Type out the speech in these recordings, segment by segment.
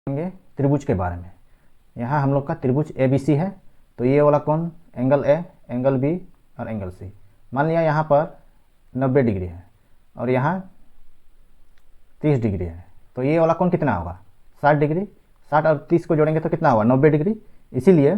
देखेंगे त्रिभुज के बारे में। यहाँ हम लोग का त्रिभुज ABC है, तो ये वाला कौन, एंगल A, एंगल B और एंगल C। मान लिया यहाँ पर 90 डिग्री है और यहाँ 30 डिग्री है, तो ये वाला कौन कितना होगा, 60 डिग्री। 60 और 30 को जोड़ेंगे तो कितना होगा, 90 डिग्री। इसीलिए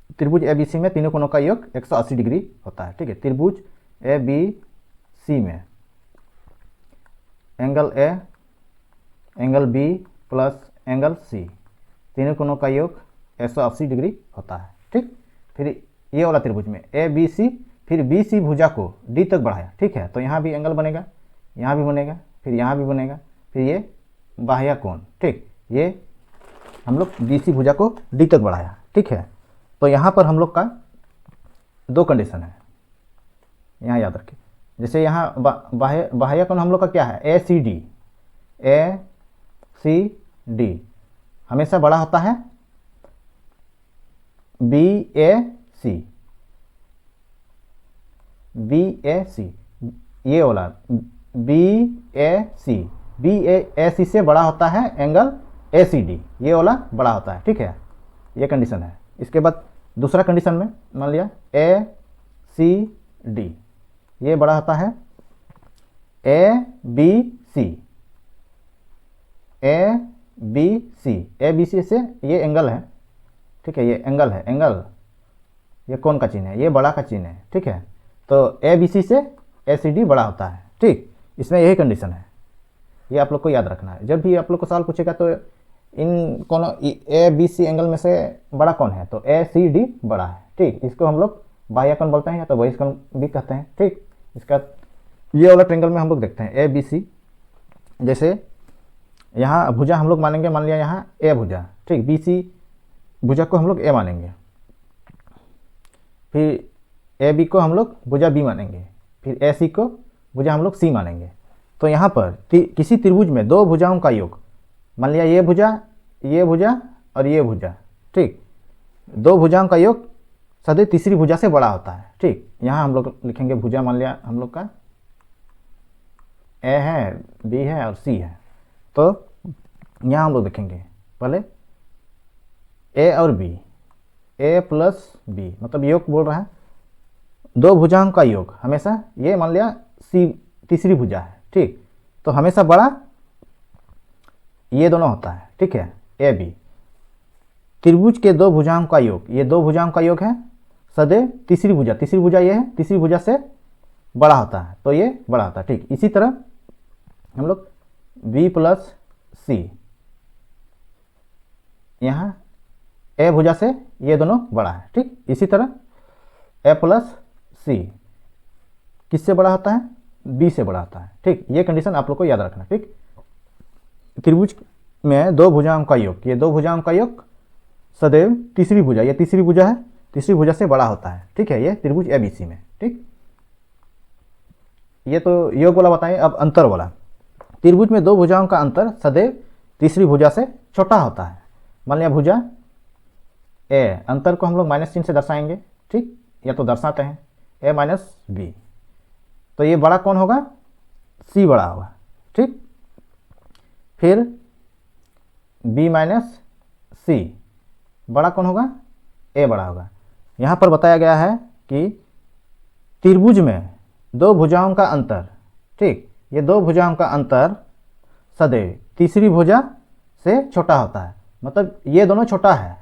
त्रिभुज ABC में तीनों कोणों का योग 180 डिग्री होता है। ठीक है, त्रिभुज ABC में angle A, angle B plus angle C, तीनों कोणों का योग 180 डिग्री होता है। ठीक, फिर ये वाला त्रिभुज में ABC, फिर BC भुजा को D तक बढ़ाया। ठीक है, तो यहाँ भी एंगल बनेगा, यहाँ भी बनेगा, फिर यहाँ भी बनेगा, फिर ये बाह्य कोण। ठीक, ये हम लोग BC भुजा को D तक बढ़ाया। ठीक है, तो यहाँ पर हम लोग का दो कंडीशन है, यहाँ याद रखिए। जैसे यहाँ बाह्य कोण हम लोग का क्या है, ACD हमेशा बड़ा होता है BAC। ये वाला BAC से बड़ा होता है एंगल ACD, ये वाला बड़ा होता है। ठीक है, ये कंडीशन है। इसके बाद दूसरा कंडीशन में मान लिया ACD, ये बड़ा होता है ABC से, ये एंगल है। ठीक है, ये एंगल है, एंगल ये कौन का चिन्ह है, ये बड़ा का चिन्ह है। ठीक है, तो ABC से ACD बड़ा होता है। ठीक, इसमें यही कंडीशन है, ये आप लोग को याद रखना है। जब भी आप लोग को सवाल पूछेगा तो इन कोनों ABC एंगल में से बड़ा कौन है, तो ACD बड़ा है। ठीक, इसको हम लोग बाह्य कोण बोलते हैं या तो बहिष्ठ कोण भी कहते हैं। ठीक, इसका ये वाला ट्रायंगल में हम लोग देखते हैं ABC, जैसे यहाँ भुजा हम लोग मानेंगे, मान लिया यहाँ A भुजा। ठीक, BC भुजा को हम लोग A मानेंगे, फिर AB को हम लोग भुजा B मानेंगे, फिर AC को भुजा हम लोग C मानेंगे। तो यहाँ पर किसी त्रिभुज में दो भुजाओं का योग, मान लिया ये भुजा और ये भुजा। ठीक, दो भुजाओं का योग सदैव तीसरी भुजा से बड़ा होता है। ठीक, यहाँ हम लोग लिखेंगे भुजा, मान लिया हम लोग का A है, B है और C है, तो यहाँ हम लोग देखेंगे पहले A और B, A प्लस B, मतलब योग बोल रहा है दो भुजाओं का योग हमेशा, ये मान लिया C तीसरी भुजा है। ठीक, तो हमेशा बड़ा ये दोनों होता है। ठीक है, AB त्रिभुज के दो भुजाओं का योग, ये दो भुजाओं का योग है सदैव तीसरी भुजा ये है, तीसरी भुजा से बड़ा होता है, तो ये बड़ा होता है। ठीक, इसी तरह हम लोग B प्लस C, यहाँ A भुजा से ये दोनों बड़ा है। ठीक, इसी तरह A प्लस C किससे बड़ा होता है, B से बड़ा होता है। ठीक, ये कंडीशन आप लोग को याद रखना। ठीक, त्रिभुज में दो भुजाओं का योग, ये दो भुजाओं का योग सदैव तीसरी भुजा, ये तीसरी भुजा है, तीसरी भुजा से बड़ा होता है। ठीक है, ये त्रिभुज ABC में। ठीक, ये तो योग वाला बताएं। अब अंतर वाला, त्रिभुज में दो भुजाओं का अंतर सदैव तीसरी भुजा से छोटा होता है। मान लिया भुजा A, अंतर को हम लोग माइनस चिन्ह से दर्शाएंगे। ठीक, या तो दर्शाते हैं A माइनस B, तो ये बड़ा कौन होगा, C बड़ा होगा। ठीक, फिर B माइनस C बड़ा कौन होगा, A बड़ा होगा। यहाँ पर बताया गया है कि त्रिभुज में दो भुजाओं का अंतर, ठीक, ये दो भुजाओं का अंतर सदैव तीसरी भुजा से छोटा होता है, मतलब ये दोनों छोटा है।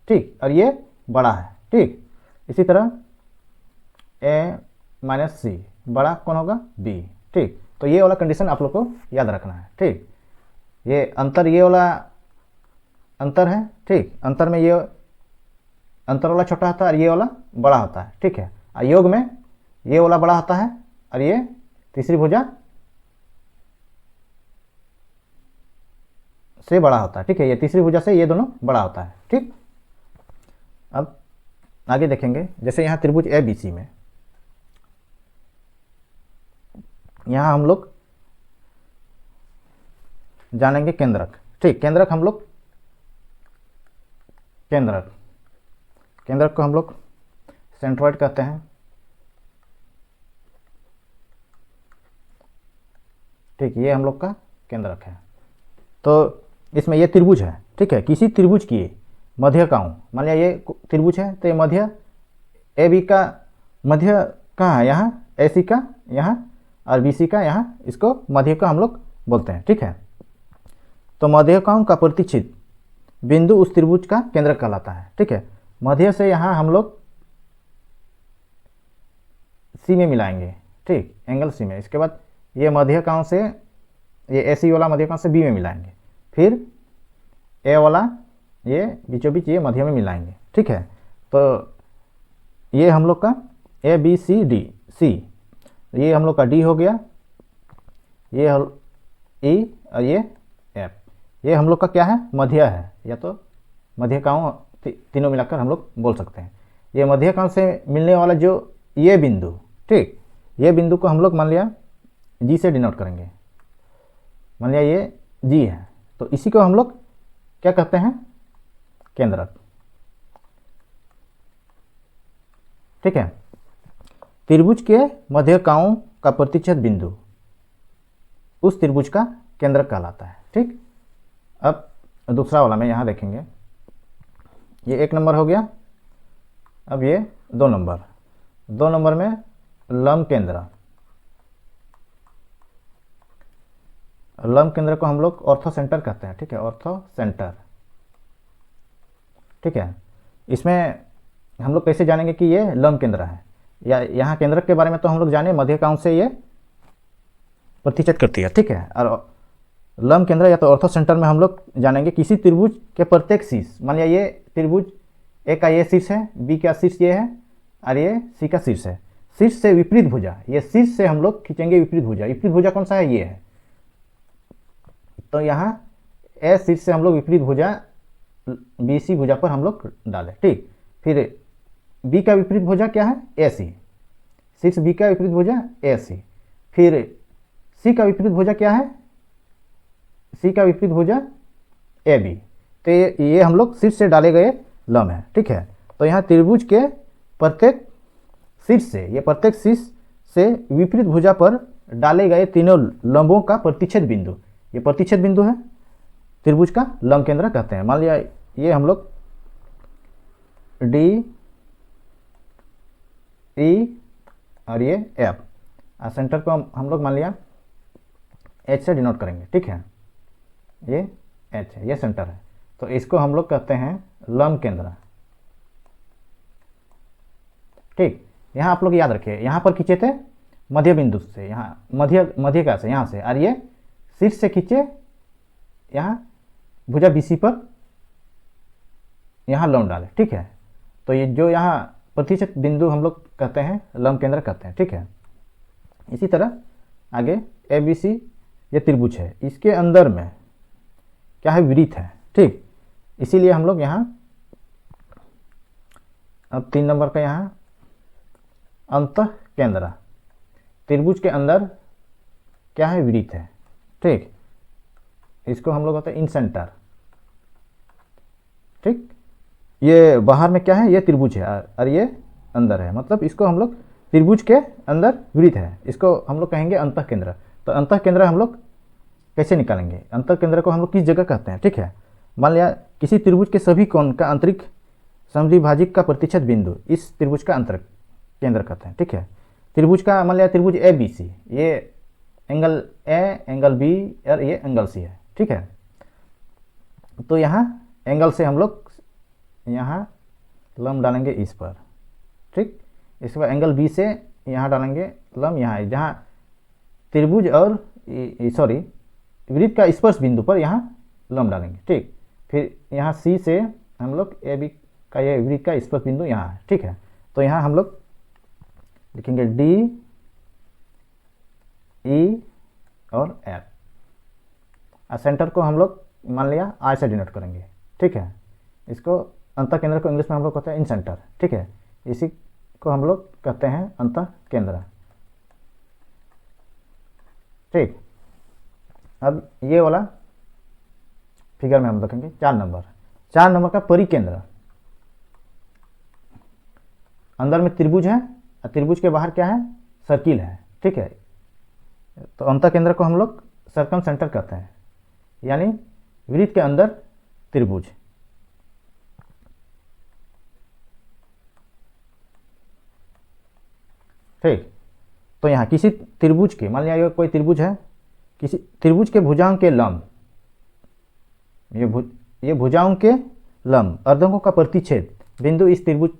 ठीक, और ये बड़ा है। ठीक, इसी तरह A माइनस C बड़ा कौन होगा, B। ठीक, तो ये वाला कंडीशन आप लोग को याद रखना है। ठीक, ये अंतर, ये वाला अंतर है। ठीक, अंतर में ये अंतर वाला छोटा होता है और ये वाला बड़ा होता है। ठीक है, और योग में ये वाला बड़ा होता है और ये तीसरी भुजा से बड़ा होता है। ठीक है, ये तीसरी भुजा से ये दोनों बड़ा होता है। ठीक, अब आगे देखेंगे, जैसे यहाँ त्रिभुज ABC में यहाँ हम लोग जानेंगे केंद्रक। ठीक, केंद्रक हम लोग केंद्रक को हम लोग सेंट्रॉइड कहते हैं। ठीक, ये हम लोग का केंद्रक है। तो इसमें ये त्रिभुज है, ठीक है। किसी त्रिभुज की मध्यकाओं, मान लिया ये त्रिभुज है तो ये मध्य ए बी का मध्य कहाँ है, यहाँ ए सी का यहाँ और बी सी का यहाँ, इसको मध्य का हम लोग बोलते हैं, ठीक है। तो मध्यकाओं का प्रतिच्छेद बिंदु उस त्रिभुज का केंद्र कहलाता है, ठीक है। मध्य से यहाँ हम लोग सी में मिलाएंगे, ठीक, एंगल सी में। इसके बाद ये मध्यकाओं से, ये ए सी वाला मध्यकाओं से बी में मिलाएंगे, फिर ए वाला ये बीचों बीच ये मध्य में मिलाएंगे, ठीक है। तो ये हम लोग का ए बी सी डी, सी ये हम लोग का डी हो गया, ये ई और ये एफ, ये हम लोग का क्या है, मध्य है, या तो मध्यकाओं तीनों मिलाकर हम लोग बोल सकते हैं। ये मध्यकाओं से मिलने वाला जो ये बिंदु, ठीक, ये बिंदु को हम लोग मान लिया जी से डिनोट करेंगे, मान लिया ये जी है, तो इसी को हम लोग क्या कहते हैं, केंद्रक, ठीक है। त्रिभुज के मध्यकाओं का प्रतिच्छेद बिंदु उस त्रिभुज का केंद्रक कहलाता है, ठीक। अब दूसरा वाला में यहाँ देखेंगे, ये 1 नंबर हो गया। अब ये 2 नंबर, 2 नंबर में लंब केंद्र, लंब केंद्र को हम लोग ऑर्थो सेंटर कहते हैं, ठीक है, ऑर्थो सेंटर, ठीक है। इसमें हम लोग कैसे जानेंगे कि ये लंब केंद्र है, या यहाँ केंद्रक के बारे में तो हम लोग जाने मध्यकाओं से ये प्रतिच्छेद करती है, ठीक है। और लंब केंद्र या तो ऑर्थो सेंटर में हम लोग जानेंगे किसी त्रिभुज के प्रत्येक शीर्ष, मान लिया ये त्रिभुज ए का ये शीर्ष है, बी का शीर्ष ये है और ये सी का शीर्ष है, शीर्ष से विपरीत भुजा, ये शीर्ष से हम लोग खींचेंगे विपरीत भुजा, विपरीत भुजा कौन सा है, ये है। तो यहाँ ए शीर्ष से हम लोग विपरीत भुजा बी सी भुजा पर हम लोग डालें, ठीक। फिर बी का विपरीत भुजा क्या है, ए सी, शीर्ष बी का विपरीत भुजा ए सी। फिर सी का विपरीत भुजा क्या है, सी का विपरीत भुजा ए बी। तो ये हम लोग शीर्ष से डाले गए लंब है, ठीक है। तो यहाँ त्रिभुज के प्रत्येक शीर्ष से, ये प्रत्येक शीर्ष से विपरीत भुजा पर डाले गए तीनों लंबों का प्रतिच्छेद बिंदु, ये प्रतिच्छेद बिंदु है, त्रिभुज का लंब केंद्र कहते हैं। मान लिया ये हम लोग डी ई और ये एफ, और सेंटर को हम लोग मान लिया एच से डिनोट करेंगे, ठीक है, ये एच है, ये सेंटर है, तो इसको हम लोग कहते हैं लंब केंद्र, ठीक। यहाँ आप लोग याद रखिए, यहाँ पर खींचे थे मध्य बिंदु से, यहाँ मध्य का से, यहाँ से, और ये शीर्ष से खींचे यहाँ भुजा बीसी पर यहाँ लंब डाले, ठीक है। तो ये जो यहाँ प्रतिच्छेद बिंदु हम लोग कहते हैं लंब केंद्र कहते हैं, ठीक है। इसी तरह आगे ए बी सी ये त्रिभुज है, इसके अंदर में क्या है, वृत्त है, ठीक। इसीलिए हम लोग यहाँ अब 3 नंबर का यहाँ अंतः केंद्र, त्रिभुज के अंदर क्या है, वृत्त है, ठीक। इसको हम लोग कहते हैं इन सेंटर, ठीक। ये बाहर में क्या है, ये त्रिभुज है और ये अंदर है, मतलब इसको हम लोग त्रिभुज के अंदर वृत्त है, इसको हम लोग कहेंगे अंतः केंद्र। तो अंतः केंद्र हम लोग कैसे निकालेंगे, अंतः केंद्र को हम लोग किस जगह कहते हैं, ठीक है। मान लिया किसी त्रिभुज के सभी कोण का आंतरिक समद्विभाजक का प्रतिच्छेद बिंदु इस त्रिभुज का अंतर केंद्र कहते हैं, ठीक है। त्रिभुज का मान लिया त्रिभुज ए बी सी, ये एंगल ए, एंगल बी और ये एंगल सी है, ठीक है। तो यहाँ एंगल से हम लोग यहाँ लंब डालेंगे इस पर, ठीक। इसके बाद एंगल बी से यहाँ डालेंगे लंब यहाँ, जहाँ त्रिभुज और सॉरी वृत्त का स्पर्श बिंदु पर यहाँ लंब डालेंगे, ठीक। फिर यहाँ सी से हम लोग ए बी का ये वृत्त का स्पर्श बिंदु यहाँ है, ठीक है। तो यहाँ हम लोग लिखेंगे डी ई और एफ, और सेंटर को हम लोग मान लिया आई से डिनोट करेंगे, ठीक है। इसको अंतः केंद्र को इंग्लिश में हम लोग कहते हैं इन सेंटर, ठीक है। इसी को हम लोग कहते हैं अंतः केंद्र, ठीक। अब ये वाला फिगर में हम देखेंगे 4 नंबर, 4 नंबर का परिकेंद्र, अंदर में त्रिभुज है और त्रिभुज के बाहर क्या है, सर्किल है, ठीक है। तो अंतः केंद्र को हम लोग सर्कम सेंटर कहते हैं, यानी वृत्त के अंदर त्रिभुज। ठीक, तो यहाँ किसी त्रिभुज के, मान लिया ये कोई त्रिभुज है, किसी त्रिभुज के भुजाओं के लंब, ये भुजाओं के लंब अर्धकों का प्रतिच्छेद बिंदु इस त्रिभुज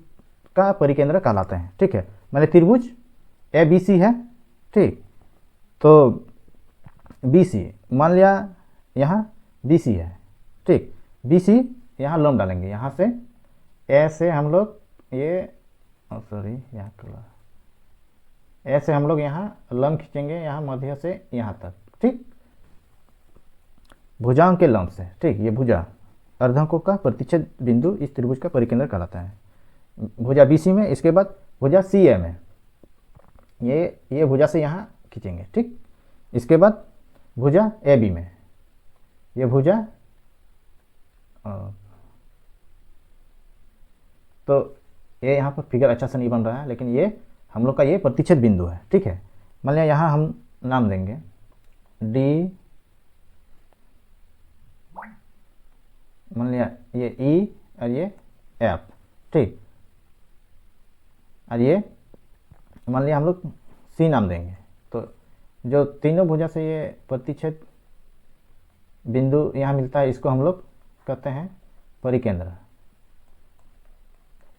का परिकेंद्र कहलाते हैं। ठीक है, माने त्रिभुज ए बी सी है। ठीक, तो बी सी, मान लिया यहाँ बी सी है। ठीक, बी सी यहाँ लंब डालेंगे, यहाँ से ए से हम लोग ये यहाँ ए से हम लोग यहाँ लंब खींचेंगे, यहाँ मध्य से यहाँ तक। ठीक, भुजाओं के लंब से। ठीक, ये भुजा अर्धकों का प्रतिच्छेद बिंदु इस त्रिभुज का परिकेंद्र कहलाता है। भुजा बी सी में, इसके बाद भुजा सी ए में, ये भुजा से यहाँ खींचेंगे। ठीक, इसके बाद भुजा ए बी में, ये भुजा, तो ये यहाँ पर फिगर अच्छा से नहीं बन रहा है, लेकिन ये हम लोग का ये प्रतिच्छेद बिंदु है। ठीक है, मान लिया यहाँ हम नाम देंगे डी, मान लिया ये ई और ये एफ। ठीक, और ये मान लिया हम लोग सी नाम देंगे। तो जो तीनों भुजा से ये प्रतिच्छेद बिंदु यहाँ मिलता है, इसको हम लोग कहते हैं परिकेंद्र।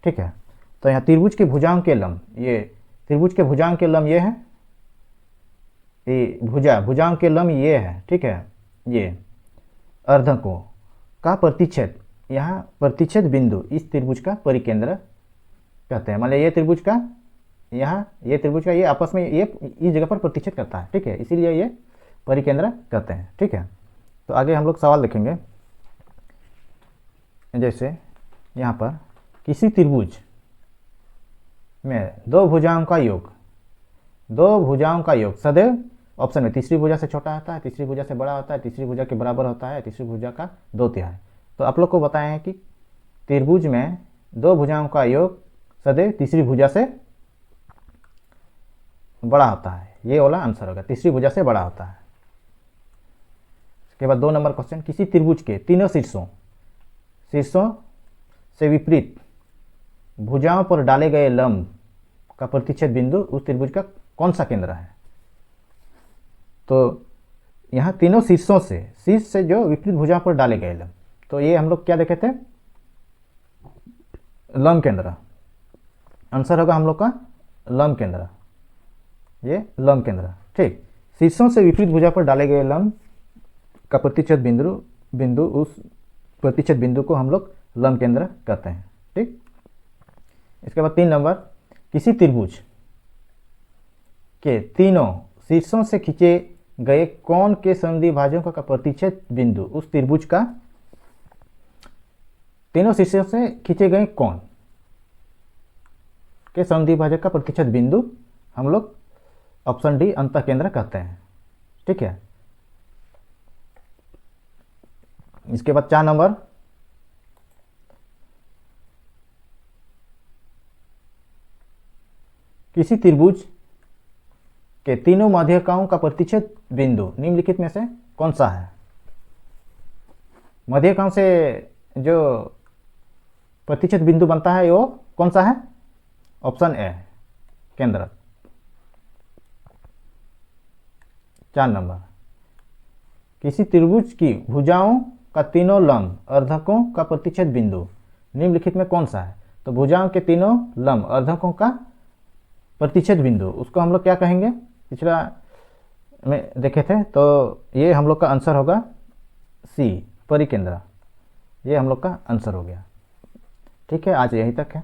ठीक है, तो यहाँ त्रिभुज के भुजाओं के लंब, ये त्रिभुज के भुजाओं के लंब ये है, ये भुजाओं के लंब ये है। ठीक है, ये अर्धकों का प्रतिच्छेद, यहाँ प्रतिच्छेद बिंदु इस त्रिभुज का परिकेंद्र कहते हैं। मान लिया ये त्रिभुज का, यहाँ ये त्रिभुज का, ये आपस में ये इस जगह पर प्रतिच्छेद करता है। ठीक है, इसीलिए ये परिकेंद्र कहते हैं। ठीक है, तो आगे हम लोग सवाल देखेंगे। जैसे यहाँ पर किसी त्रिभुज में दो भुजाओं का योग सदैव, ऑप्शन में तीसरी भुजा से छोटा होता है, तीसरी भुजा से बड़ा होता है, तीसरी भुजा के बराबर होता है, तीसरी भुजा का 2/3। तो आप लोग को बताया है कि त्रिभुज में दो भुजाओं का योग सदैव तीसरी भुजा से बड़ा होता है, ये वाला आंसर होगा, तीसरी भुजा से बड़ा होता है। इसके बाद 2 नंबर क्वेश्चन, किसी त्रिभुज के तीनों शीर्षों से विपरीत भुजाओं पर डाले गए लंब का प्रतिच्छेद बिंदु उस त्रिभुज का कौन सा केंद्र है? तो यहाँ तीनों शीर्ष से जो विपरीत भुजाओं पर डाले गए लंब, तो ये हम लोग क्या देखे थे? लंब केंद्र। आंसर होगा हम लोग का लंब केंद्र, ये लंब केंद्र। ठीक, शीर्षों से विपरीत भुजा पर डाले गए लंब का प्रतिच्छेद बिंदु उस प्रतिच्छेद बिंदु को हम लोग लंब केंद्र कहते हैं। ठीक, इसके बाद 3 नंबर, किसी त्रिभुज के तीनों शीर्षों से खींचे गए कोण के समद्विभाजकों का प्रतिच्छेद बिंदु उस त्रिभुज का, तीनों शीर्षों से खींचे गए कोण के समद्विभाजक का प्रतिच्छेद बिंदु हम लोग ऑप्शन डी अंतःकेंद्र कहते हैं। ठीक है, इसके बाद 4 नंबर, किसी त्रिभुज के तीनों मध्यिकाओं का प्रतिच्छेद बिंदु निम्नलिखित में से कौन सा है? मध्यिकाओं से जो प्रतिच्छेद बिंदु बनता है वो कौन सा है? ऑप्शन ए केंद्र। 4 नंबर, किसी त्रिभुज की भुजाओं का तीनों लंब अर्धकों का प्रतिच्छेद बिंदु निम्नलिखित में कौन सा है? तो भुजाओं के तीनों लंब अर्धकों का प्रतिच्छेद बिंदु, उसको हम लोग क्या कहेंगे? पिछला में देखे थे, तो ये हम लोग का आंसर होगा सी परिकेंद्र, ये हम लोग का आंसर हो गया। ठीक है, आज यहीं तक है।